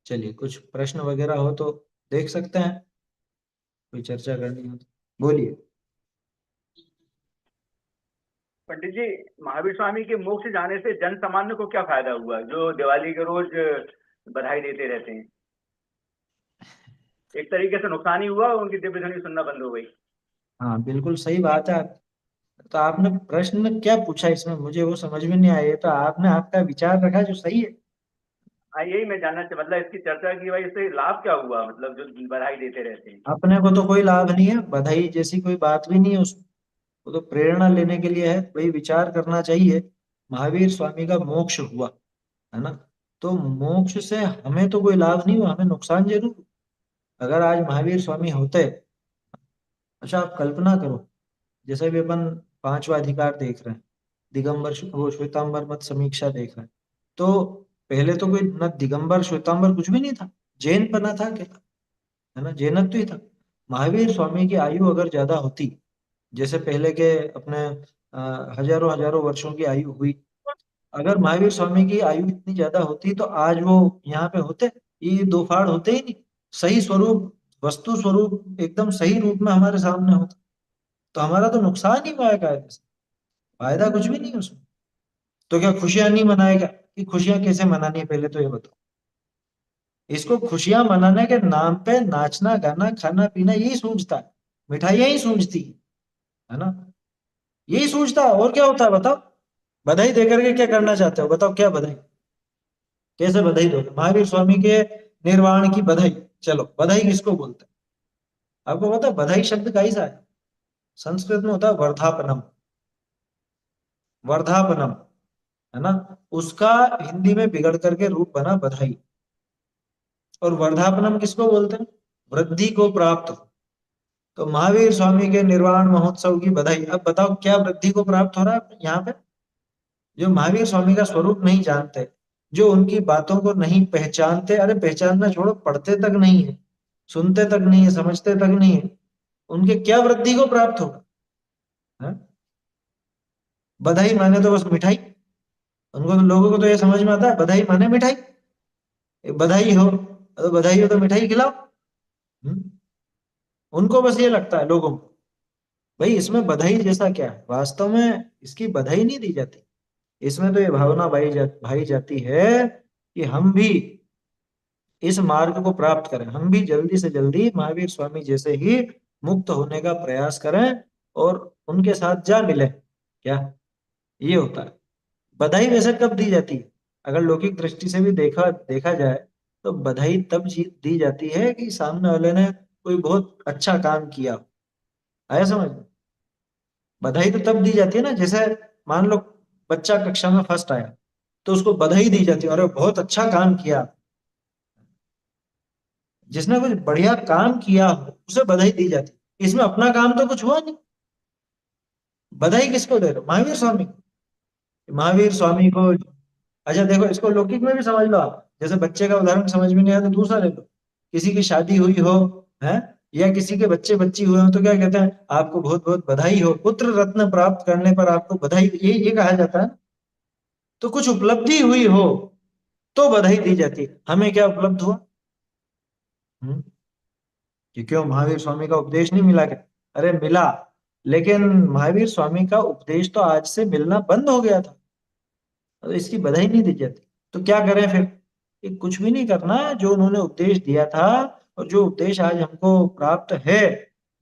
चलिए, कुछ प्रश्न वगैरह हो तो देख सकते हैं, कोई चर्चा करनी हो तो बोलिए। पंडित जी, महावीर स्वामी के मोक्ष जाने से जन सामान्य को क्या फायदा हुआ जो दिवाली के रोज बधाई देते रहते हैं? एक तरीके से नुकसान ही हुआ, उनकी दिव्य ध्वनि सुनना बंद हो गई। हाँ, बिल्कुल सही बात है। तो आपने प्रश्न क्या पूछा इसमें, मुझे वो समझ में नहीं आया। ये तो आपने आपका विचार रखा जो सही है। हाँ, यही मैं जानना चाह, मतलब इसकी चर्चा की भाई, इससे लाभ क्या हुआ, मतलब जो बधाई देते रहते हैं। अपने को तो कोई लाभ नहीं है, बधाई जैसी कोई बात भी नहीं है उसमें। वो तो प्रेरणा लेने के लिए है, वही विचार करना चाहिए। महावीर स्वामी का मोक्ष हुआ, है ना। तो मोक्ष से हमें तो कोई लाभ नहीं हुआ, हमें नुकसान जरूर। अगर आज महावीर स्वामी होते, अच्छा आप कल्पना करो, जैसे भी अपन पांचवा अधिकार देख रहे हैं, दिगंबर वो श्वेतांबर मत समीक्षा देख रहे हैं, तो पहले तो कोई न दिगंबर श्वेतांबर कुछ भी नहीं था, जैन पना था क्या, है ना, जैनत्व ही था। महावीर स्वामी की आयु अगर ज्यादा होती, जैसे पहले के अपने हजारों हजारों वर्षों की आयु हुई, अगर महावीर स्वामी की आयु इतनी ज्यादा होती तो आज वो यहाँ पे होते, ये दो फाड़ होते ही नहीं। सही स्वरूप, वस्तु स्वरूप एकदम सही रूप में हमारे सामने होता। तो हमारा तो नुकसान ही हुआ है कायदे से, फायदा कुछ भी नहीं है उसमें। तो क्या खुशियां नहीं मनाएगा? कि खुशियां कैसे मनानी है पहले तो ये बताओ। इसको खुशियां मनाने के नाम पे नाचना गाना खाना पीना यही सूझता है, मिठाइयां ही सूझती है ना, यही सूझता है। और क्या होता है बताओ? बधाई देकर के क्या करना चाहते हो बताओ, क्या बधाई, कैसे बधाई दोगे महावीर स्वामी के निर्वाण की बधाई? चलो, बधाई किसको बोलते हैं? आपको पता है बधाई शब्द का ही सा है, संस्कृत में होता है वर्धापनम। वर्धापनम, है ना, उसका हिंदी में बिगड़ करके रूप बना बधाई। और वर्धापनम किसको बोलते हैं? वृद्धि को प्राप्त हो। तो महावीर स्वामी के निर्वाण महोत्सव की बधाई। अब बताओ क्या वृद्धि को प्राप्त हो रहा है यहाँ पे? जो महावीर स्वामी का स्वरूप नहीं जानते, जो उनकी बातों को नहीं पहचानते, अरे पहचानना छोड़ो, पढ़ते तक नहीं है, सुनते तक नहीं है, समझते तक नहीं है, उनके क्या वृद्धि को प्राप्त होगा? हाँ? बधाई माने तो बस मिठाई, उनको तो, लोगों को तो ये समझ में आता है बधाई माने मिठाई। बधाई हो तो बधाई हो तो मिठाई खिलाओ। हम्म? उनको बस ये लगता है लोगों को, भाई इसमें बधाई जैसा क्या है, वास्तव में इसकी बधाई नहीं दी जाती। इसमें तो ये भावना भाई जाती है कि हम भी इस मार्ग को प्राप्त करें, हम भी जल्दी से जल्दी महावीर स्वामी जैसे ही मुक्त होने का प्रयास करें और उनके साथ जा मिले। क्या ये होता है? बधाई वैसे कब दी जाती है? अगर लौकिक दृष्टि से भी देखा देखा जाए, तो बधाई तब दी जाती है कि सामने वाले ने कोई बहुत अच्छा काम किया हो। आया समझ में? बधाई तो तब दी जाती है ना, जैसे मान लो बच्चा कक्षा में फर्स्ट आया, तो उसको बधाई दी जाती है, अरे बहुत अच्छा काम किया। जिसने कुछ बढ़िया काम किया हो उसे बधाई दी जाती है। इसमें अपना काम तो कुछ हुआ नहीं, बधाई किसको दे रहे हो? महावीर स्वामी को। महावीर स्वामी को, अच्छा देखो, इसको लौकिक में भी समझ लो आप। जैसे बच्चे का उदाहरण समझ में नहीं आया तो दूसरा ले लो। किसी की शादी हुई हो, है, या किसी के बच्चे बच्ची हुए हो, तो क्या कहते हैं? आपको बहुत बहुत बधाई हो, पुत्र रत्न प्राप्त करने पर आपको बधाई, ये कहा जाता है। तो कुछ उपलब्धि हुई हो तो बधाई दी जाती है। हमें क्या उपलब्ध हुआ? हम्म? कि क्यों महावीर स्वामी का उपदेश नहीं मिला क्या? अरे मिला, लेकिन महावीर स्वामी का उपदेश तो आज से मिलना बंद हो गया था, तो इसकी बधाई नहीं दी जाती। तो क्या करें फिर? कि कुछ भी नहीं करना, जो उन्होंने उपदेश दिया था और जो उपदेश आज हमको प्राप्त है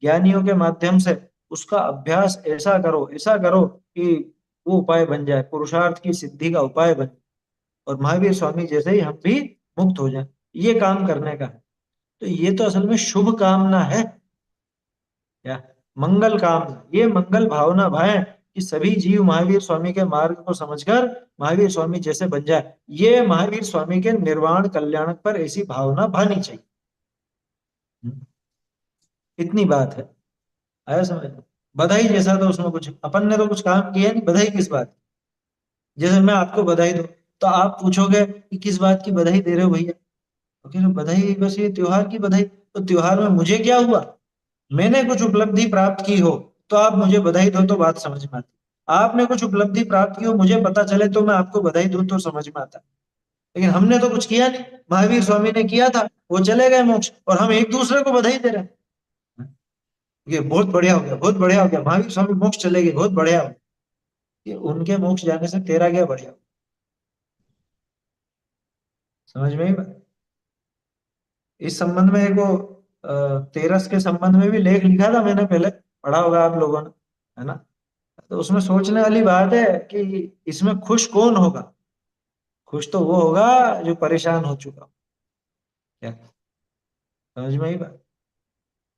ज्ञानियों के माध्यम से, उसका अभ्यास ऐसा करो कि वो उपाय बन जाए, पुरुषार्थ की सिद्धि का उपाय बन, और महावीर स्वामी जैसे ही हम भी मुक्त हो जाए, ये काम करने का है। तो ये तो असल में शुभ कामना है, क्या, मंगल कामना, ये मंगल भावना भाए कि सभी जीव महावीर स्वामी के मार्ग को समझकर महावीर स्वामी जैसे बन जाए। ये महावीर स्वामी के निर्वाण कल्याण पर ऐसी भावना भानी चाहिए। हम्म, इतनी बात है। आया समझ में? बधाई जैसा तो उसमें कुछ, अपन ने तो कुछ काम किया नहीं, बधाई किस बात की? जैसे मैं आपको बधाई दूं, तो आप पूछोगे कि किस बात की बधाई दे रहे हो भैया? तो कह रहे बधाई, बस ये त्योहार की बधाई। तो त्योहार में मुझे क्या हुआ? मैंने कुछ उपलब्धि प्राप्त की हो तो आप मुझे बधाई दो तो बात समझ में आती। आपने कुछ उपलब्धि प्राप्त की हो, मुझे पता चले तो मैं आपको बधाई दूं तो समझ में आता। लेकिन हमने तो कुछ किया नहीं, महावीर स्वामी ने किया था, वो चले गए मोक्ष, और हम एक दूसरे को बधाई दे रहे हैं। ये बहुत बढ़िया हो गया, बहुत बढ़िया हो गया, महावीर स्वामी मोक्ष चले गए, बहुत बढ़िया हो गया। ये उनके मोक्ष जाने से तेरा क्या बढ़िया, समझ में ही बात? इस संबंध में एक वो तेरस के संबंध में भी लेख लिखा था मैंने, पहले पढ़ा होगा आप लोगों ने, है ना? तो उसमें सोचने वाली बात है कि इसमें खुश कौन होगा? खुश तो वो होगा जो परेशान हो चुका हो। क्या समझ में ही बात?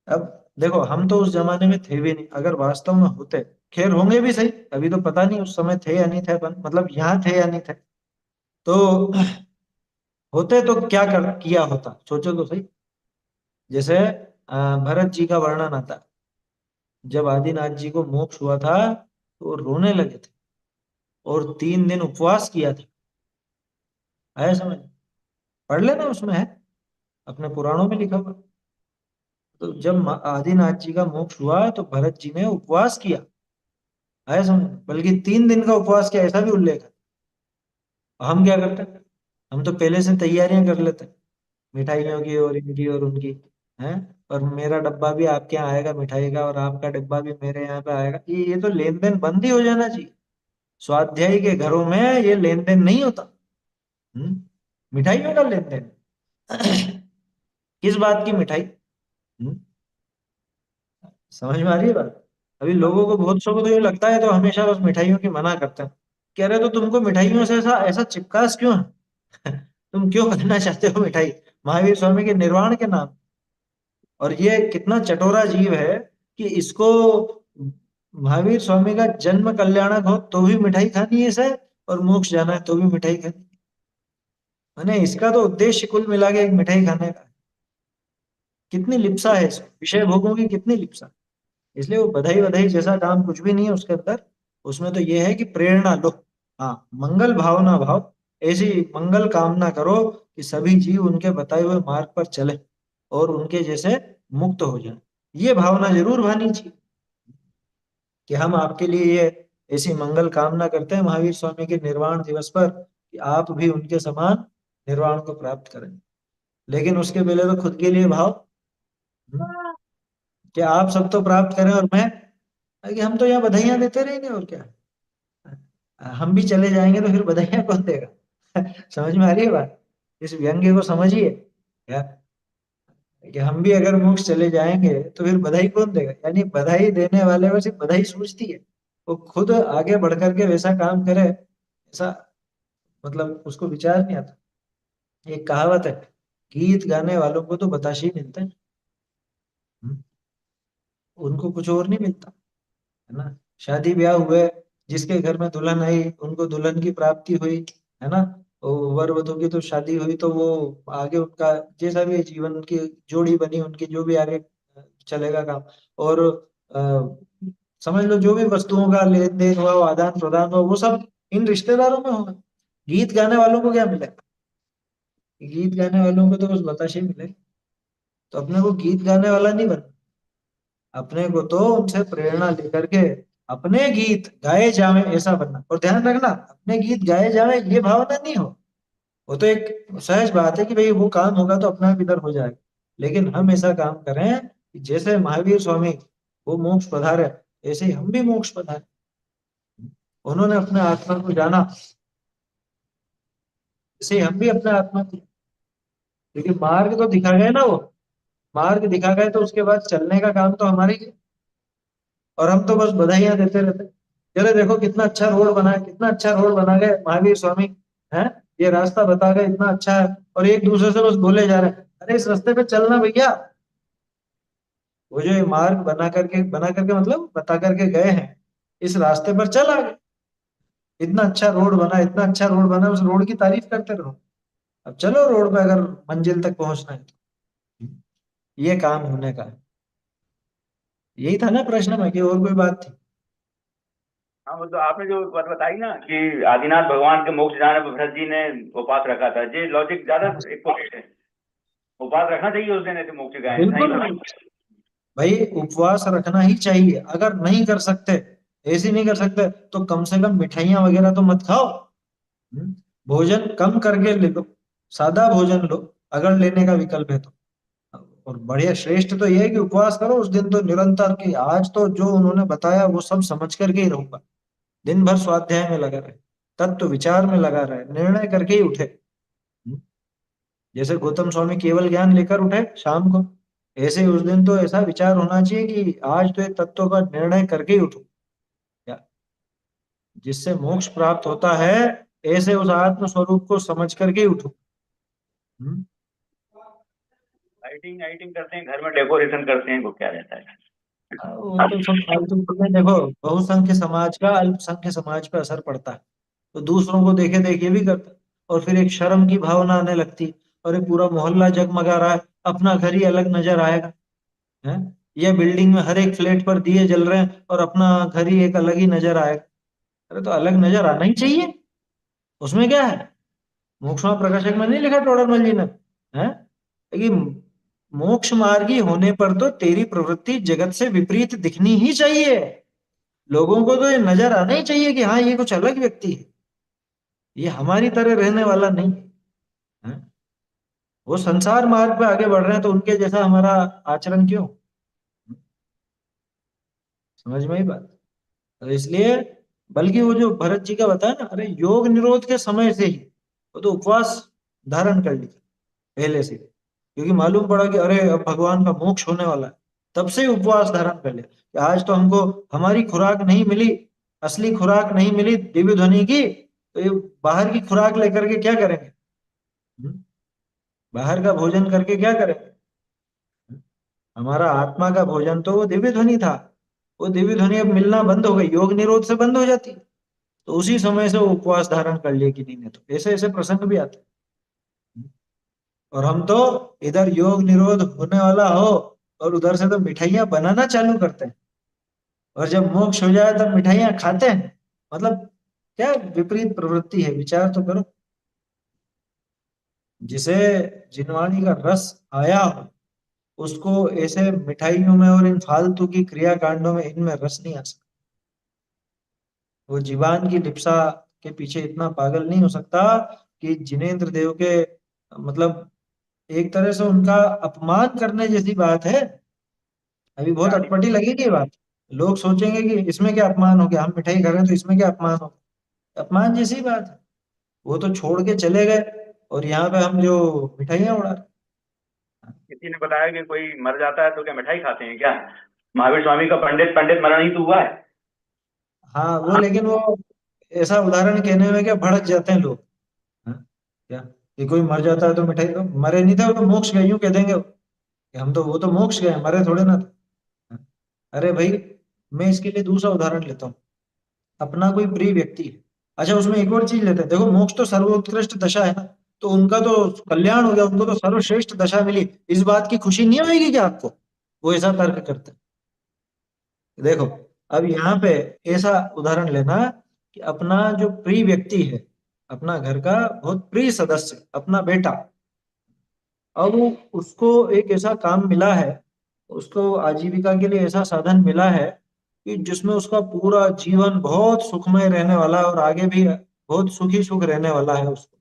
अब देखो, हम तो उस जमाने में थे भी नहीं, अगर वास्तव में होते, खैर होंगे भी सही, अभी तो पता नहीं उस समय थे या नहीं थे अपन, मतलब यहाँ थे या नहीं थे, तो होते तो क्या कर किया होता, सोचो तो सही। जैसे भरत जी का वर्णन आता है, जब आदिनाथ जी को मोक्ष हुआ था तो वो रोने लगे थे और 3 दिन उपवास किया था। आया समझ? पढ़ लेना, उसमें है, अपने पुराणों में लिखा हुआ। तो जब आदिनाथ जी का मोक्ष हुआ तो भरत जी ने उपवास किया। आया समझ? बल्कि 3 दिन का उपवास किया, ऐसा भी उल्लेख है। हम क्या करते हैं? हम तो पहले से तैयारियां कर लेते हैं, मिठाइयों की और इनकी और उनकी, हैं? और मेरा डब्बा भी आपके यहाँ आएगा मिठाई का, और आपका डब्बा भी मेरे यहाँ पे आएगा। ये तो लेन देन बंद ही हो जाना चाहिए। स्वाध्यायी के घरों में ये लेन देन नहीं होता। हम्म? मिठाइयों का लेन देन। किस बात की मिठाई? हम्म? समझ में आ रही है बात? अभी लोगों को बहुत शौक, तो ये लगता है तो हमेशा बस मिठाइयों की मना करते हैं। कह रहे तो तुमको मिठाइयों से ऐसा ऐसा चिपकास क्यों है? तुम क्यों करना चाहते हो मिठाई महावीर स्वामी के निर्वाण के नाम? और ये कितना चटोरा जीव है कि इसको महावीर स्वामी का जन्म कल्याणक हो तो भी मिठाई खानी है इसे, और मोक्ष जाना है तो भी मिठाई खानी। मैंने इसका तो उद्देश्य कुल मिला के एक मिठाई खाने का है। कितनी लिप्सा है इसमें, विषय भोगों की कितनी लिप्सा। इसलिए वो बधाई बधाई जैसा काम कुछ भी नहीं है उसके अंदर। उसमें तो ये है कि प्रेरणा लो। हाँ, मंगल भावना भाव, ऐसी मंगल कामना करो कि सभी जीव उनके बताए हुए मार्ग पर चले और उनके जैसे मुक्त हो जाए। ये भावना जरूर भानी चाहिए कि हम आपके लिए ये ऐसी मंगल कामना करते हैं महावीर स्वामी के निर्वाण दिवस पर, कि आप भी उनके समान निर्वाण को प्राप्त करें। लेकिन उसके पहले तो खुद के लिए भाव, कि आप सब तो प्राप्त करें और मैं, कि हम तो यहाँ बधाइयां देते रहेंगे और क्या, हम भी चले जाएंगे तो फिर बधाइयां कौन देगा? समझ में आ रही है बात? इस व्यंग्य को समझिए क्या, कि हम भी अगर मोक्ष चले जाएंगे तो फिर बधाई कौन देगा? यानी बधाई देने वाले को सिर्फ बधाई सूझती है, वो खुद आगे बढ़ करके वैसा काम करे ऐसा, मतलब उसको विचार नहीं आता। एक कहावत है, गीत गाने वालों को तो बताशे ही मिलते हैं। हम्म, उनको कुछ और नहीं मिलता, है ना? शादी ब्याह हुए, जिसके घर में दुल्हन आई उनको दुल्हन की प्राप्ति हुई, है ना? और वर वधु की तो शादी हुई, तो वो आगे उनका जैसा भी जीवन, उनकी जोड़ी बनी, उनकी जो भी आगे चलेगा काम। और समझ लो जो भी वस्तुओं का लेन देन हुआ, आदान प्रदान हुआ, वो सब इन रिश्तेदारों में होगा। गीत गाने वालों को क्या मिलेगा? गीत गाने वालों को तो बस बताशे मिले। तो अपने को गीत गाने वाला नहीं बनना, अपने को तो उनसे प्रेरणा लेकर के अपने गीत गाए जावे ऐसा बनना। और ध्यान रखना, अपने गीत गाए जावे ये भावना नहीं हो, वो तो एक सहज बात है कि भाई वो काम होगा तो अपना आप इधर हो जाएगा। लेकिन हम ऐसा काम करें कि जैसे महावीर स्वामी वो मोक्ष पधारे, ऐसे ही हम भी मोक्ष पधारे। उन्होंने अपने आत्मा को जाना, ऐसे ही हम भी अपने आत्मा को, क्योंकि मार्ग तो दिखा गए ना वो, मार्ग दिखा गए तो उसके बाद चलने का काम तो हमारे ही है। और हम तो बस बधाइयां देते रहते, चले देखो कितना अच्छा रोड बना है, कितना अच्छा रोड बना गए महावीर स्वामी, है, ये रास्ता बता गए इतना अच्छा है, और एक दूसरे से बस बोले जा रहे हैं अरे इस रास्ते पे चलना भैया। वो जो ये मार्ग बना करके मतलब बता करके गए हैं, इस रास्ते पर चल आगे, इतना अच्छा रोड बना, इतना अच्छा रोड बना, उस रोड की तारीफ करते रहो। अब चलो रोड पे अगर मंजिल तक पहुंचना है तो ये काम होने का है। यही था ना प्रश्न में, कि और कोई बात थी? हाँ, वो तो आपने जो बात बताई ना कि आदिनाथ भगवान के मोक्ष जाने पर भरत जी ने उपवास रखा था, ये लॉजिक ज्यादा इम्पोर्टेंट है। उपवास रखना चाहिए उस दिन, ऐसे मोक्ष गए हैं, सही बिल्कुल, बात। भाई उपवास रखना ही चाहिए। अगर नहीं कर सकते, ऐसे नहीं कर सकते, तो कम से कम मिठाइयां वगैरह तो मत खाओ। हम्म? भोजन कम करके ले लो, सादा भोजन लो अगर लेने का विकल्प है तो। और बढ़िया श्रेष्ठ तो ये है कि उपवास करो उस दिन तो निरंतर, कि आज तो जो उन्होंने बताया वो सब समझ करके ही रहूंगा। दिन भर स्वाध्याय में लगा रहे, तत्व विचार में लगा रहे, निर्णय करके ही उठे। जैसे गौतम स्वामी केवल ज्ञान लेकर उठे शाम को, ऐसे ही उस दिन तो ऐसा विचार होना चाहिए कि आज तो ये तत्व का निर्णय करके ही उठो। क्या, जिससे मोक्ष प्राप्त होता है, ऐसे उस आत्म स्वरूप को समझ करके ही उठो। हम्म। लाइटिंग लाइटिंग करते हैं, घर में डेकोरेशन करते हैं, वो क्या रहता है। वो तो सब फालतू चीजें। देखो, बहुसंख्य समाज का अल्पसंख्य समाज पे असर पड़ता है, तो दूसरों को देखे देखे भी करते हैं। और फिर एक शर्म की भावना आने लगती, और ये पूरा मोहल्ला जगमगा रहा है, अपना घर ही अलग नजर आएगा। है, ये बिल्डिंग में हर एक फ्लैट पर दिए जल रहे हैं और अपना घर ही एक अलग ही नजर आएगा। अरे तो अलग नजर आना ही चाहिए, उसमें क्या है? मोक्षमा प्रकाशक में नहीं लिखा टोडरमल जी ने, है कि मोक्ष मार्गी होने पर तो तेरी प्रवृत्ति जगत से विपरीत दिखनी ही चाहिए। लोगों को तो ये नजर आना ही चाहिए कि हाँ, ये कुछ अलग व्यक्ति है, ये हमारी तरह रहने वाला नहीं है। वो संसार मार्ग पे आगे बढ़ रहे हैं तो उनके जैसा हमारा आचरण क्यों? समझ में ही बात। तो इसलिए, बल्कि वो जो भरत जी का बताया ना, अरे योग निरोध के समय से ही वो तो उपवास धारण कर लिया पहले से, क्योंकि मालूम पड़ा कि अरे अब भगवान का मोक्ष होने वाला है। तब से ही उपवास धारण कर लिया कि आज तो हमको हमारी खुराक नहीं मिली, असली खुराक नहीं मिली दिव्य ध्वनि की, तो ये बाहर की खुराक लेकर के क्या करेंगे? हम्म? बाहर का भोजन करके क्या करेंगे? हमारा आत्मा का भोजन तो वो दिव्य ध्वनि था। वो दिव्य ध्वनि अब मिलना बंद हो गई, योग निरोध से बंद हो जाती, तो उसी समय से वो उपवास धारण कर लिए कि नहीं ने, तो ऐसे ऐसे प्रसंग भी आते हैं। और हम तो इधर योग निरोध होने वाला हो और उधर से तो मिठाइयां बनाना चालू करते हैं, और जब मोक्ष हो जाए तब मिठाइयां खाते हैं। मतलब क्या विपरीत प्रवृत्ति है, विचार तो करो। जिसे जिनवाणी का रस आया हो, उसको ऐसे मिठाइयों में और इन फालतू की क्रिया कांडों में, इनमें रस नहीं आ सकता। वो जीवान की लिप्सा के पीछे इतना पागल नहीं हो सकता कि जिनेंद्र देव के, मतलब एक तरह से उनका अपमान करने जैसी बात है। अभी बहुत यानी अटपटी लगेगी ये बात, लोग सोचेंगे कि इसमें क्या अपमान हो गया, हम मिठाई खा रहे हैं तो इसमें क्या अपमान हो गया? अपमान जैसी बात है। वो तो छोड़ के चले गए और यहाँ पे हम जो मिठाइयाँ उड़ा रहे हैं। किसी ने बताया कि कोई मर जाता है तो क्या मिठाई खाते हैं क्या? महावीर स्वामी का पंडित पंडित मरा नहीं तो हुआ है। हाँ वो, लेकिन वो ऐसा उदाहरण कहने में क्या भड़क जाते हैं लोग। हाँ? क्या, कि कोई मर जाता है तो मिठाई, तो मरे नहीं थे वो तो मोक्ष गए, यूं कह देंगे कि हम तो, वो तो मोक्ष गए, मरे थोड़े ना थे। हाँ? अरे भाई, मैं इसके लिए दूसरा उदाहरण लेता हूँ। अपना कोई प्रिय व्यक्ति है, अच्छा उसमें एक और चीज लेते हैं, देखो मोक्ष तो सर्वोत्कृष्ट दशा है ना, तो उनका तो कल्याण हो गया, उनको तो सर्वश्रेष्ठ दशा मिली, इस बात की खुशी नहीं होगी क्या आपको? वो ऐसा तर्क करते हैं। देखो, अब यहाँ पे ऐसा उदाहरण लेना कि अपना जो प्रिय व्यक्ति है, अपना घर का बहुत प्रिय सदस्य, अपना बेटा, अब उसको एक ऐसा काम मिला है, उसको आजीविका के लिए ऐसा साधन मिला है कि जिसमें उसका पूरा जीवन बहुत सुखमय रहने वाला है और आगे भी बहुत सुखी सुख रहने वाला है उसको।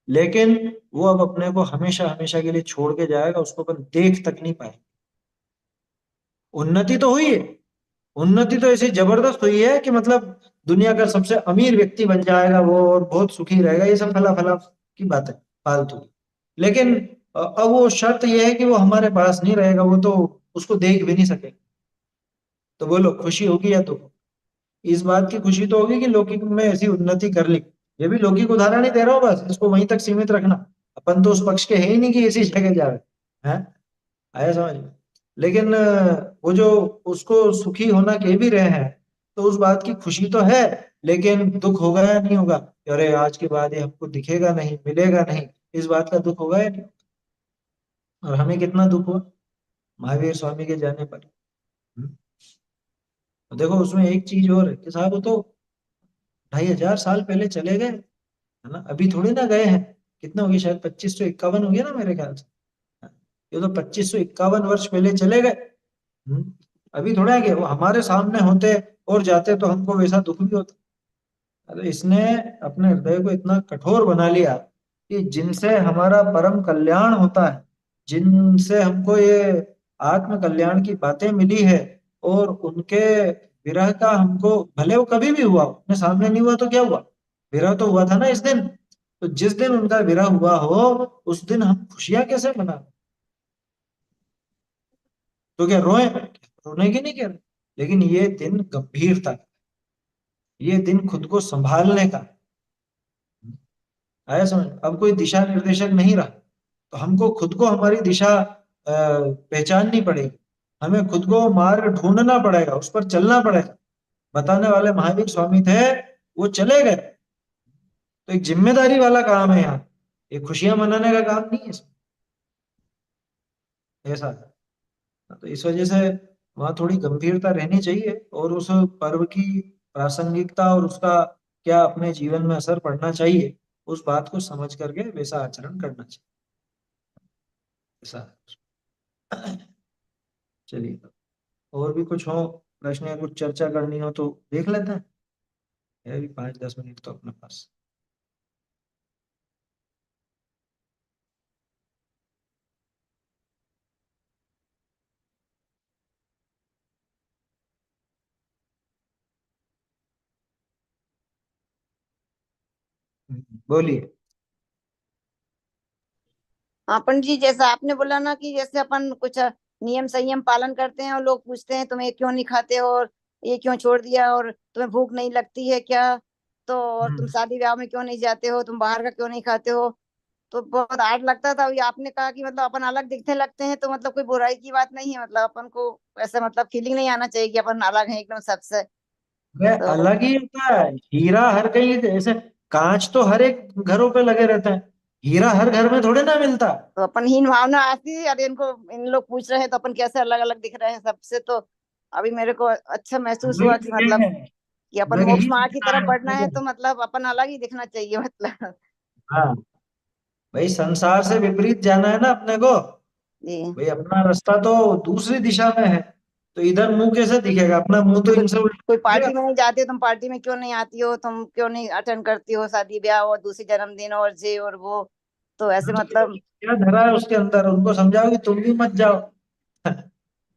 लेकिन वो अब अपने को हमेशा हमेशा के लिए छोड़ के जाएगा, उसको अपन देख तक नहीं पाए। उन्नति तो हुई है, उन्नति तो ऐसी जबरदस्त हुई है कि मतलब दुनिया का सबसे अमीर व्यक्ति बन जाएगा वो और बहुत सुखी रहेगा, ये सब फला फला की बात है, फालतू की। लेकिन अब वो शर्त ये है कि वो हमारे पास नहीं रहेगा, वो तो उसको देख भी नहीं सके। तो बोलो खुशी होगी या दुख? इस बात की खुशी तो होगी कि लौकिक में ऐसी उन्नति कर ली। ये भी लौकिक उदाहरण ही दे रहा हूँ, बस इसको वहीं तक सीमित रखना। अपन तो उस पक्ष के है ही नहीं कि ऐसी जगह जाए। हैं, आया समझ में? लेकिन वो जो उसको सुखी होना कह भी रहे हैं, तो उस बात की खुशी तो है, लेकिन दुख होगा या नहीं होगा कि अरे आज के बाद ये हमको दिखेगा नहीं, मिलेगा नहीं, इस बात का दुख होगा या नहीं? और हमें कितना दुख हुआ महावीर स्वामी के जाने पर। हम्म? तो देखो उसमें एक चीज और है कि साहब वो तो 2500 साल पहले चले गए, है ना, अभी थोड़ी ना गए हैं। कितना हो गया, शायद 2551 हो गया ना मेरे ख्याल से। ये तो 2551 वर्ष पहले चले गए। हम्म। अभी थोड़ा है कि वो हमारे सामने होते और जाते तो हमको वैसा दुख भी होता। अरे इसने अपने हृदय को इतना कठोर बना लिया कि जिनसे हमारा परम कल्याण होता है, जिनसे हमको ये आत्म कल्याण की बातें मिली है, और उनके विरह का हमको, भले वो कभी भी हुआ, अपने सामने नहीं हुआ तो क्या हुआ, विरह तो हुआ था ना इस दिन। तो जिस दिन उनका विरह हुआ हो, उस दिन हम खुशियां कैसे मना, तो क्या रोए, रोने की नहीं कह रहे, लेकिन ये दिन गंभीरता, ये दिन खुद को संभालने का आया समझ। अब कोई दिशा निर्देशक नहीं रहा, तो हमको खुद को हमारी दिशा पहचाननी पड़ेगी, हमें खुद को मार्ग ढूंढना पड़ेगा, उस पर चलना पड़ेगा। बताने वाले महावीर स्वामी थे, वो चले गए। तो एक जिम्मेदारी वाला काम है यहाँ, ये खुशियां मनाने का काम नहीं है इसमें, ऐसा है। तो इस वजह से वहाँ थोड़ी गंभीरता रहनी चाहिए, और उस पर्व की प्रासंगिकता और उसका क्या अपने जीवन में असर पड़ना चाहिए, उस बात को समझ करके वैसा आचरण करना चाहिए, ऐसा है। चलिए, और भी कुछ हो प्रश्न या कुछ चर्चा करनी हो तो देख लेते हैं, है अभी 5-10 मिनट तो अपने पास। बोलिए। हाँ पंडित जी, जैसा आपने बोला ना कि जैसे अपन कुछ नियम संयम पालन करते हैं और लोग पूछते हैं तुम्हें क्यों नहीं खाते हो और ये क्यों छोड़ दिया और तुम्हें भूख नहीं लगती है क्या, तो और तुम हम्म। शादी ब्याह में क्यों नहीं जाते हो, तुम बाहर का क्यों नहीं खाते हो, तो बहुत आड़ लगता था। अभी आपने कहा कि मतलब अपन अलग दिखने लगते हैं तो मतलब कोई बुराई की बात नहीं है, मतलब अपन को ऐसा मतलब फीलिंग नहीं आना चाहिए कि अपन अलग हैं एकदम सबसे। वह तो, अलग ही होता है, हीरा हर कहीं जैसे, कांच तो हर एक घरों पे लगे रहते हैं, हीरा हर घर में थोड़े ना मिलता। तो अपन हीन भावना आती है, अरे इनको इन लोग पूछ रहे हैं तो अपन कैसे अलग अलग दिख रहे हैं सबसे। तो अभी मेरे को अच्छा महसूस वही हुआ कि तो मतलब है, कि अपन वही मोक्ष मार्ग की दिखता तरफ है बढ़ना अपने है को। तो मतलब अपन अलग ही दिखना चाहिए मतलब। हाँ, भाई संसार से विपरीत जाना है ना अपने को, जी। भाई अपना रास्ता तो दूसरी दिशा में है, तो इधर मुंह कैसे दिखेगा, अपना मुंह तो कोई इनसे कोई उल्टा दिखेगा। पार्टी में नहीं जाती हो, तुम पार्टी में क्यों नहीं आती हो, तुम क्यों नहीं अटेंड करती हो शादी ब्याह और दूसरी जन्मदिन और ये और वो, तो ऐसे तो मतलब। क्या धरा है उसके अंदर, उनको समझाओ कि तुम भी मत जाओ।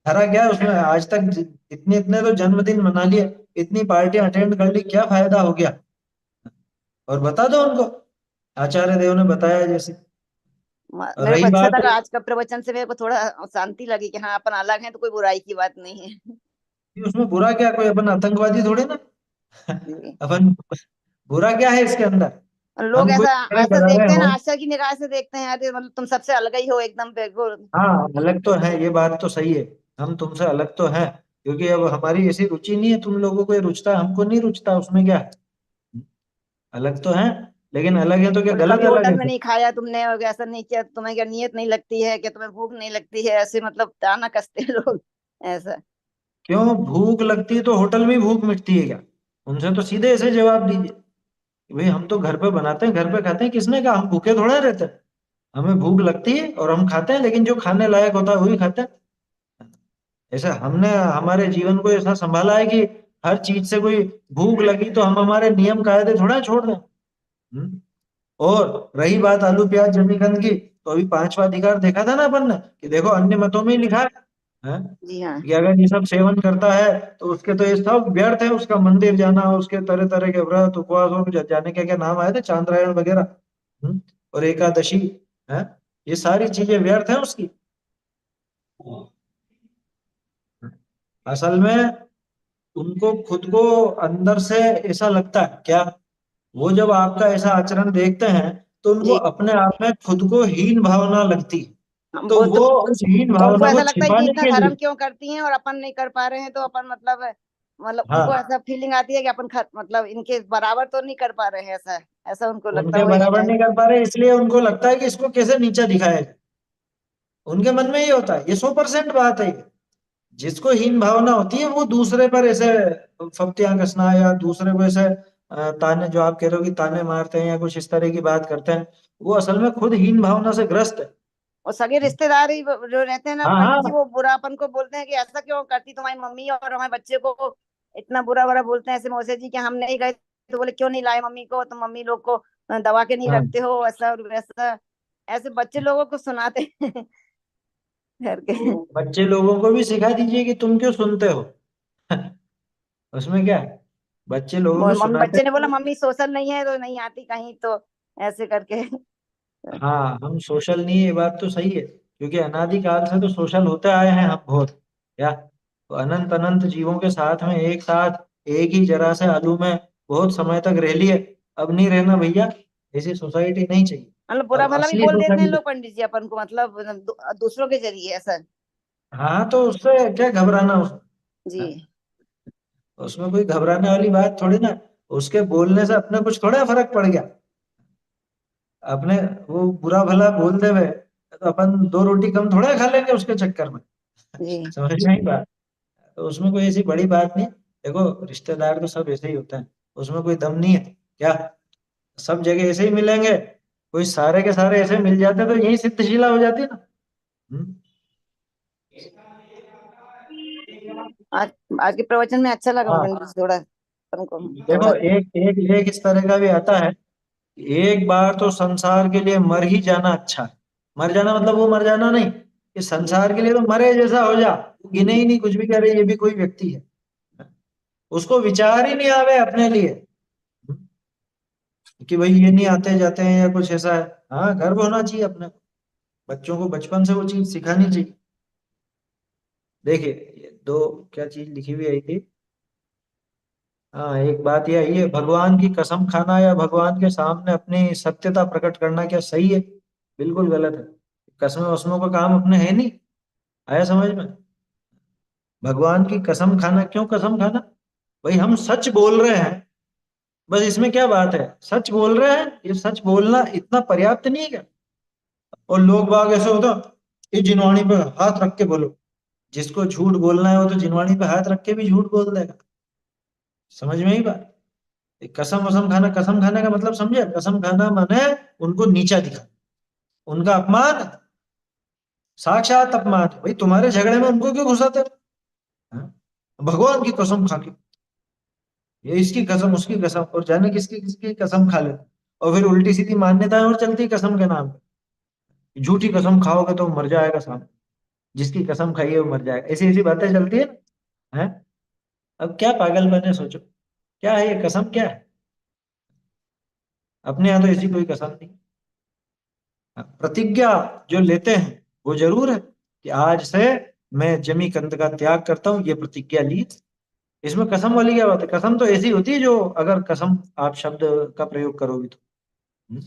धरा क्या है उसमें, आज तक इतने इतने तो जन्मदिन मना लिए, इतनी पार्टियां अटेंड कर ली, क्या फायदा हो गया, और बता दो उनको, आचार्य देव ने बताया जैसे। और मेरे को रही अच्छा बात, लगा आज का प्रवचन से, मेरे को थोड़ा शांति लगी कि हाँ अपन अलग हैं तो कोई बुराई की बात नहीं है। उसमें बुरा क्या, कोई अपन आतंकवादी थोड़े ना। जी। अपन, बुरा क्या है इसके अंदर, लोग हम कोई ऐसा झगड़े ऐसा करा रहे देखते हैं ना, हो। आशा की निगाह से देखते हैं, अरे मतलब तुम सबसे अलग ही हो एकदम बिल्कुल। हाँ अलग तो है, ये बात तो सही है, हम तुमसे अलग तो हैं, क्योंकि अब हमारी ऐसी रुचि नहीं है, तुम लोगों को ये रुचता है, हमको नहीं रुचता, उसमें क्या है, अलग तो है, लेकिन अलग है तो क्या बोले गलत कभी अलग होटल है में फिर? नहीं खाया तुमने और ऐसा नहीं किया, तुम्हें क्या नीयत नहीं लगती है, क्या तुम्हें भूख नहीं लगती है, ऐसे मतलब ताना कसते हैं लोग ऐसा। क्यों भूख लगती है तो होटल में ही भूख मिटती है क्या? उनसे तो सीधे ऐसे जवाब दीजिए कि भाई हम तो घर पे बनाते हैं, घर पे खाते हैं, किसने कहा हम भूखे थोड़ा रहते हैं, हमें भूख लगती है और हम खाते हैं, लेकिन जो खाने लायक होता है वही खाते हैं। ऐसा हमने हमारे जीवन को ऐसा संभाला है कि हर चीज से कोई भूख लगी तो हम हमारे नियम कायदे थोड़ा छोड़ दें। हम्म? और रही बात आलू प्याज जमीकंद की, तो अभी पांचवा अधिकार देखा था ना अपन ने, कि देखो अन्य मतों में ही लिखा है, हैं? जी हाँ। कि अगर ये सब सेवन करता है तो उसके तो ये सब व्यर्थ है, उसका मंदिर जाना, उसके तरह तरह के व्रत उपवास और जाने के क्या नाम आए थे, चांद्रायण वगैरह, और एकादशी, है, ये सारी चीजें व्यर्थ है उसकी। असल में उनको खुद को अंदर से ऐसा लगता है क्या, वो जब आपका ऐसा आचरण देखते हैं तो उनको जी। अपने आप में खुद को हीन भावना लगती है, हम तो वो तो वो उस हीन उनको भावना को ऐसा लगता है कि छिपाने इतना के धर्म लिए, क्यों करती हैं और अपन नहीं कर पा रहे हैं, तो अपन मतलब उनको हाँ, ऐसा फीलिंग आती है कि अपन मतलब इनके बराबर तो नहीं कर पा रहे हैं, ऐसा ऐसा उनको लगता है, उनके वही बराबर है। नहीं कर पा रहे, इसलिए उनको लगता है कि इसको कैसे नीचा दिखाया जाए, उनके मन में ये होता है, ये 100% बात है ये। जिसको हीन भावना होती है वो दूसरे पर ऐसे फप्तियां कसना, या दूसरे को ऐसे ताने, जो आप कह रहे हो कि ताने मारते हैं या कुछ इस तरह की बात करते हैं, वो असल में खुद हीन भावना से ग्रस्त है। और सगे रिश्तेदार ही जो रहते हैं ना हाँ पंडित जी, हाँ, वो बुरा अपन को बोलते हैं कि ऐसा क्यों करती तुम्हारी मम्मी और हमारे बच्चे को, इतना बुरा बुरा बोलते हैं ऐसे मौसे जी कि हम नहीं गए तो बोले क्यों नहीं लाए मम्मी को, तुम मम्मी लोग को दबा के नहीं हाँ, रखते हो, ऐसा और वैसा। ऐसे बच्चे लोगों को सुनाते हैं घर के। तो बच्चे लोगों को भी सिखा दीजिए कि तुम क्यों सुनते हो। उसमें क्या है, बच्चे लोगों को मम्मी, सुनाते बच्चे ने हैं। बोला मम्मी सोशल नहीं है तो नहीं आती कहीं, तो ऐसे करके। हाँ, हम सोशल नहीं, ये बात तो सही है, क्योंकि अनादिकाल से तो सोशल होते आए हैं हम बहुत। क्या, तो अनंत अनंत जीवों के साथ में एक साथ एक ही जरा से आलू में बहुत समय तक रह लिए। अब नहीं रहना भैया, ऐसी सोसाइटी नहीं चाहिए। मतलब बुरा अब भला भी असली बोल देते हैं सोसाइटी। लोग पंडित जी अपन को, मतलब दूसरों के जरिए ऐसा। हाँ, तो उससे क्या घबराना उसमें। जी। हाँ, उसमें कोई घबराने वाली बात थोड़ी ना। उसके बोलने से अपने कुछ थोड़ा फर्क पड़ गया। अपने वो बुरा भला बोल देवे तो अपन दो रोटी कम थोड़ा खा लेंगे उसके चक्कर में। जी। समझ नहीं बात। तो उसमें कोई ऐसी बड़ी बात नहीं। देखो, रिश्तेदार तो सब ऐसे ही होते हैं, उसमें कोई दम नहीं है। क्या, सब जगह ऐसे ही मिलेंगे? कोई सारे के सारे ऐसे मिल जाते तो यही सिद्धशिला हो जाती ना। हम्म। आज आज के प्रवचन में अच्छा लगा हाँ, पंडित जी, थोड़ा अपन को थोड़ा। देखो, एक एक एक इस तरह का भी आता है कि एक बार तो संसार के लिए मर ही जाना अच्छा है। मर जाना मतलब वो मर जाना नहीं कि जी। संसार के लिए तो मरे जैसा हो जा, गिने ही नहीं कुछ भी करे, ये भी कोई व्यक्ति है। उसको विचार ही नहीं आवे अपने लिए कि भाई ये नहीं आते जाते हैं या कुछ ऐसा है। हाँ, गर्व होना चाहिए अपने को। बच्चों को बचपन से वो चीज सिखानी चाहिए। देखिए, ये दो क्या चीज लिखी हुई आई थी। हाँ, एक बात ये आई है, भगवान की कसम खाना या भगवान के सामने अपनी सत्यता प्रकट करना क्या सही है? बिल्कुल गलत है। कसमें वसमों का काम अपने है नहीं। आया समझ में? भगवान की कसम खाना, क्यों कसम खाना? भाई हम सच बोल रहे हैं, बस इसमें क्या बात है, सच बोल रहे हैं, ये सच बोलना इतना पर्याप्त नहीं है क्या? और लोग बाग ऐसे होता, ये जिनवाणी पे हाथ रख के बोलो। जिसको झूठ बोलना है वो तो जिनवाणी पे हाथ रख के भी झूठ बोल देगा। समझ में ही बात। ये कसम वसम खाना, कसम खाने का मतलब समझे? कसम खाना माने उनको नीचा दिखा, उनका अपमान, साक्षात अपमान। भाई तुम्हारे झगड़े में उनको क्यों घुसाते हो? हाँ? भगवान की कसम खा के, ये इसकी कसम उसकी कसम, और जाने किसकी किसकी कसम खा लेते। और फिर उल्टी सीधी मान्यताएं और चलती कसम के नाम पे। झूठी कसम खाओगे तो मर जाएगा सामने, जिसकी कसम खाई है वो मर जाएगा, ऐसी ऐसी बातें चलती है ना। है, अब क्या पागल बने, सोचो क्या है ये कसम, क्या है? अपने यहाँ तो ऐसी कोई कसम नहीं। हाँ, प्रतिज्ञा जो लेते हैं वो जरूर है कि आज से मैं जमी कंद का त्याग करता हूँ, ये प्रतिज्ञा ली। इसमें कसम वाली क्या बात है? कसम तो ऐसी होती है जो, अगर कसम आप शब्द का प्रयोग करोगे तो। हम्म?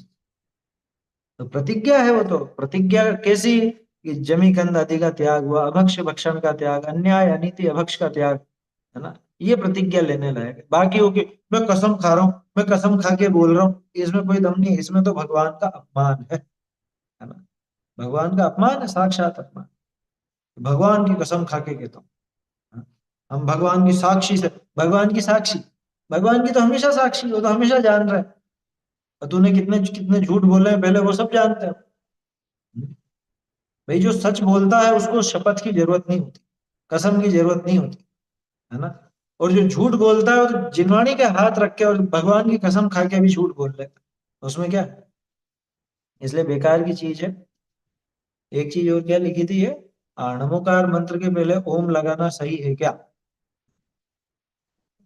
तो प्रतिज्ञा है वो, तो प्रतिज्ञा कैसी कि जमी कंद आदि का त्याग हुआ, अभक्ष्य भक्षण का त्याग, अन्याय अनीति अभक्ष का त्याग, है ना? ये प्रतिज्ञा लेने लायक है। बाकी हो कि मैं कसम खा रहा हूँ, मैं कसम खा के बोल रहा हूँ, इसमें कोई दम नहीं है। इसमें तो भगवान का अपमान है ना? भगवान का अपमान है, साक्षात अपमान। भगवान की कसम खा के कहता हूँ। हाँ? हम भगवान की साक्षी से, भगवान की साक्षी, भगवान की तो हमेशा साक्षी, वो तो हमेशा जान रहा है। और तूने कितने कितने झूठ बोले हैं पहले, वो सब जानते हैं। भाई जो सच बोलता है उसको शपथ की जरूरत नहीं होती, कसम की जरूरत नहीं होती, है ना? और जो झूठ बोलता है वो तो जिनवाणी के हाथ रख के और भगवान की कसम खा के भी झूठ बोल लेता है, उसमें क्या है? इसलिए बेकार की चीज है। एक चीज और क्या लिखी थी ये, नमोकार मंत्र के पहले ओम लगाना सही है क्या?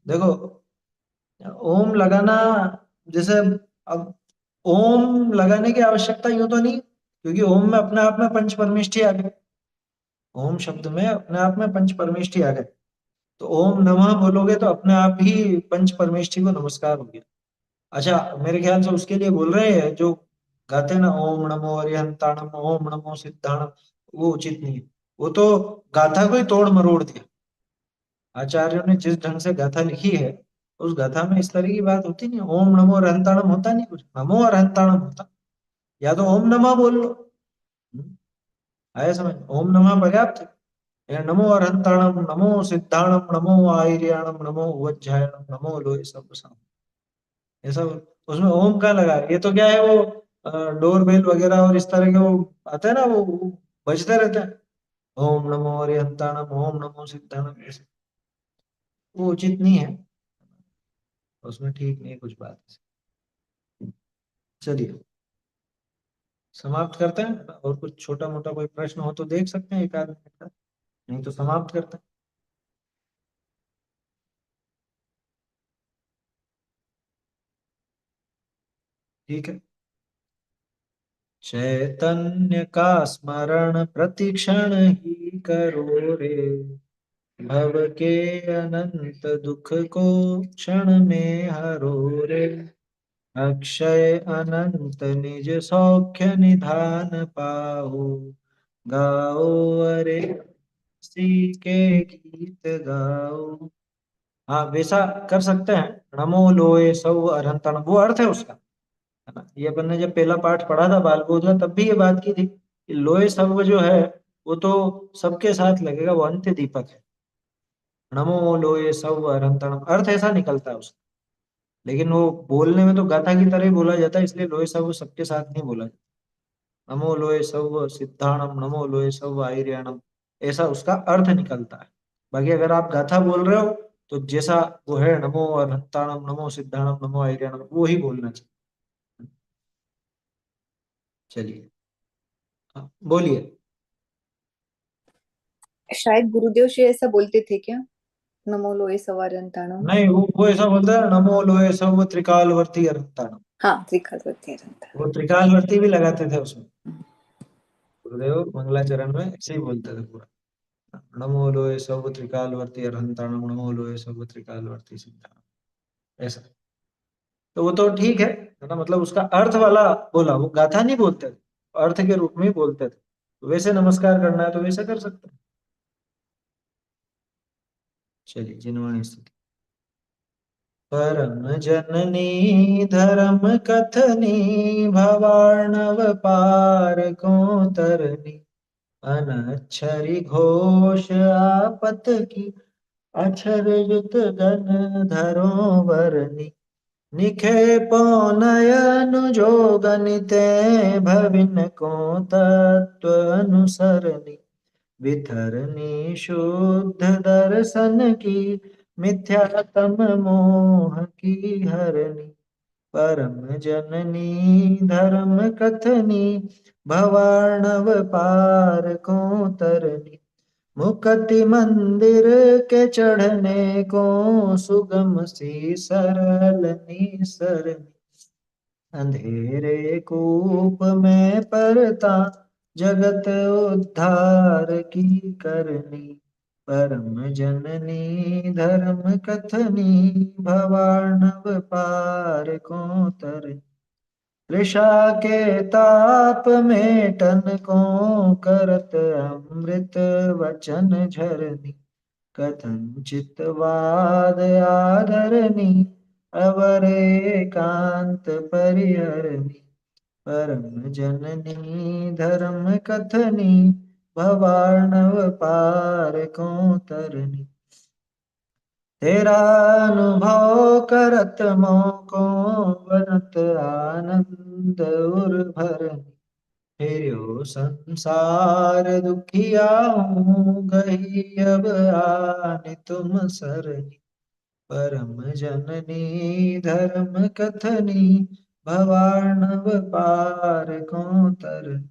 देखो, ओम लगाना, जैसे, अब ओम लगाने की आवश्यकता यूं तो नहीं, क्योंकि ओम में अपने आप में पंच परमेष्ठी आ गए। ओम शब्द में अपने आप में पंच परमेष्ठी आ गए। तो ओम नमः बोलोगे तो अपने आप ही पंच परमेष्ठी को नमस्कार हो गया। अच्छा, मेरे ख्याल से उसके लिए बोल रहे हैं जो गाते हैं ना, ओम नमो अरिहंताणम, ओम नमो सिद्धाणम, वो उचित नहीं है। वो तो गाथा को ही तोड़ मरोड़ दिया। आचार्यों ने जिस ढंग से गाथा लिखी है, उस गाथा में इस तरह की बात होती नहीं। ओम नमो अरिहंताणम होता नहीं, कुछ नमो अरिहंताणम होता। या तो ओम नमः बोल लो। हम्म, आया समझ? ओम नमः पर्याप्त है। या नमो अरिहंताणम, नमो सिद्धाणम, नमो आयर्याणम, नमो उवज्जायणम, नमो लोहे सब, ये सब। उसमें ओम का लगा है। ये तो क्या है, वो डोर बेल वगैरह और इस तरह के वो आते हैं ना, वो बजते रहते हैं। ओम नमो अरिहंताणम, ओम नमो सिद्धाणम, ऐसे वो उचित नहीं है। उसमें ठीक नहीं है कुछ बात। चलिए समाप्त करते हैं, और कुछ छोटा मोटा कोई प्रश्न हो तो देख सकते हैं एक आध मिनट का, नहीं तो समाप्त करते हैं। ठीक है। चैतन्य का स्मरण प्रतिक्षण ही करो रे, भव के अनंत दुख को क्षण में हरो रे, अक्षय अनंत निज सौख्य निधान पाओ, गाओ अरे सी के गीत गाओ। हाँ वैसा कर सकते हैं, नमो लोए सौ अरहंतन, वो अर्थ है उसका, है ना। ये अपन ने जब पहला पाठ पढ़ा था बाल बोधला तब भी ये बात की थी कि लोए सब जो है वो तो सबके साथ लगेगा, वो अंत्य दीपक है। नमो लोए सौ अरहंतन अर्थ ऐसा निकलता है उसका, लेकिन वो बोलने में तो गाथा की तरह ही बोला जाता है, इसलिए लोए सब सबके साथ नहीं बोला जाता। नमो लोए सौ सिद्धाणम, नमो लोए सौ आयर्याणम, ऐसा उसका अर्थ निकलता है। बाकी अगर आप गाथा बोल रहे हो तो जैसा वो है, नमो अनंताणम, नमो सिद्धाणम, नमो आयर्याणम, वो ही बोलना चाहिए। चलिए, हाँ, बोलिए। शायद गुरुदेव श्री ऐसा बोलते थे क्या, नमो लोए सवार अंताणम। नहीं, वो ऐसा बोलता है, नमो लोए सौ त्रिकालवर्ती अनंताणम। हाँ त्रिकालवर्ती अंताणम। वो त्रिकालवर्ती भी लगाते थे उसमें, गुरुदेव मंगलाचरण में ऐसे ही बोलते थे पूरा, नमो लोए सौ त्रिकालवर्ती अरहंताणम, नमो लोए सौ त्रिकालवर्ती सिद्धाणम, ऐसा। तो वो तो ठीक है ना, मतलब उसका अर्थ वाला बोला, वो गाथा नहीं बोलते थे, अर्थ के रूप में ही बोलते थे। तो वैसे नमस्कार करना है तो वैसे कर सकते हैं। चलिए जिनवाणी स्थिति। परम जननी धर्म कथनी, भवार्णव पार को तरनी, अनच्छरी घोष आपत की, अक्षर युत गण धरो वरनी, निखेपो नयन जोगनिते, भविन को तत्व अनुसरनी, विथरनी शुद्ध दर्शन की, मिथ्यातम मोह की हरनी, परम जननी धर्म कथनी, भवार्णव पार को तरनी, मुक्ति मंदिर के चढ़ने को, सुगम सी सरल निसरनी, अंधेरे कूप में परता, जगत उद्धार की करनी, परम जननी धर्म कथनी, भवार्णव पार को तरनी, तृषा के ताप में तन को, करत अमृत वचन झरनी, कथंचित वाद आदरनी, अवर एकांत परिहरनी, परम जननी धर्म कथनी, भवार्णव पार को तरनी, तेरा अनुभव करत मोको, वरत आनंद उर्भरनी, हेरो संसार दुखिया हूँ, गही अब आने तुम सरनी, परम जननी धर्म कथनी, भवार्णव पार को तरनी,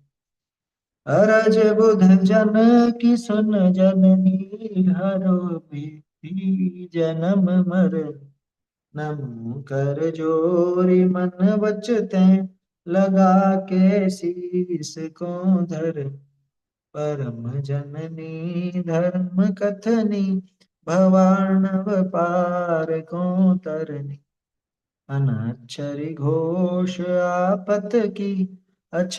अरज बुध जन की सुन जननी, हरो बेटी जन्म मरनी, नमो कर जोरी मन बचते, लगा के शीस को धर, परम जननी धर्म कथनी, भवार्णव पार को तरनी, अनक्षरी घोष आपत की, अच्छा